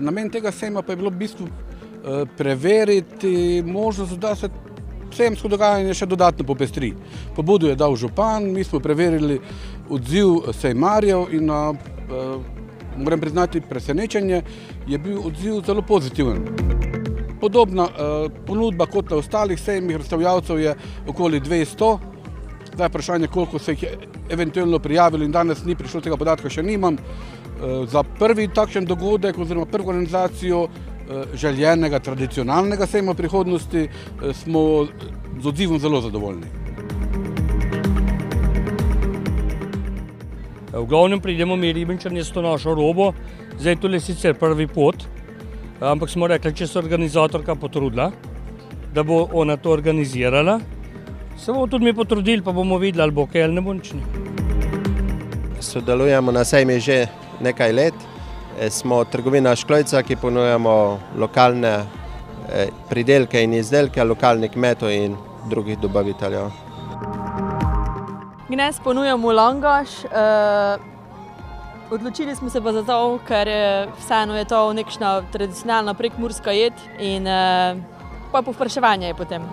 Namen tega sejma pa je bilo v bistvu preveriti možnost, da se sejemsko dogajanje še dodatno popestri. Pobudo je dal župan, mi smo preverili odziv sejmarjev in moram priznati presenečenje, je bil odziv zelo pozitiven. Podobna ponudba kot na ostalih sejmih razstavljavcev je okoli 200. Zdaj vprašanje, koliko se jih je eventualno prijavilo in danes ni prišlo, tega podatka še nimam. Za prvi takšen dogodek oziroma prvo organizacijo željenega tradicionalnega sejma prihodnosti smo z odzivom zelo zadovoljni. V glavnem pridemo mi Ribničani s to našo robo, zdaj tole sicer prvi pot, ampak smo rekli, če se organizatorka potrudila, da bo ona to organizirala, se bomo tudi mi potrudili, pa bomo videli, ali bo kaj ali ne bo nič. Sodelujemo na sejmi že nekaj let. Smo trgovina Šklojca, ki ponujamo lokalne pridelke in izdelke lokalnih kmetov in drugih dobaviteljev. Danes ponujamo langoš. Odločili smo se pa za to, ker vseeno je to nekšna tradicionalna prekmurska jed in pa povpraševanje je potem.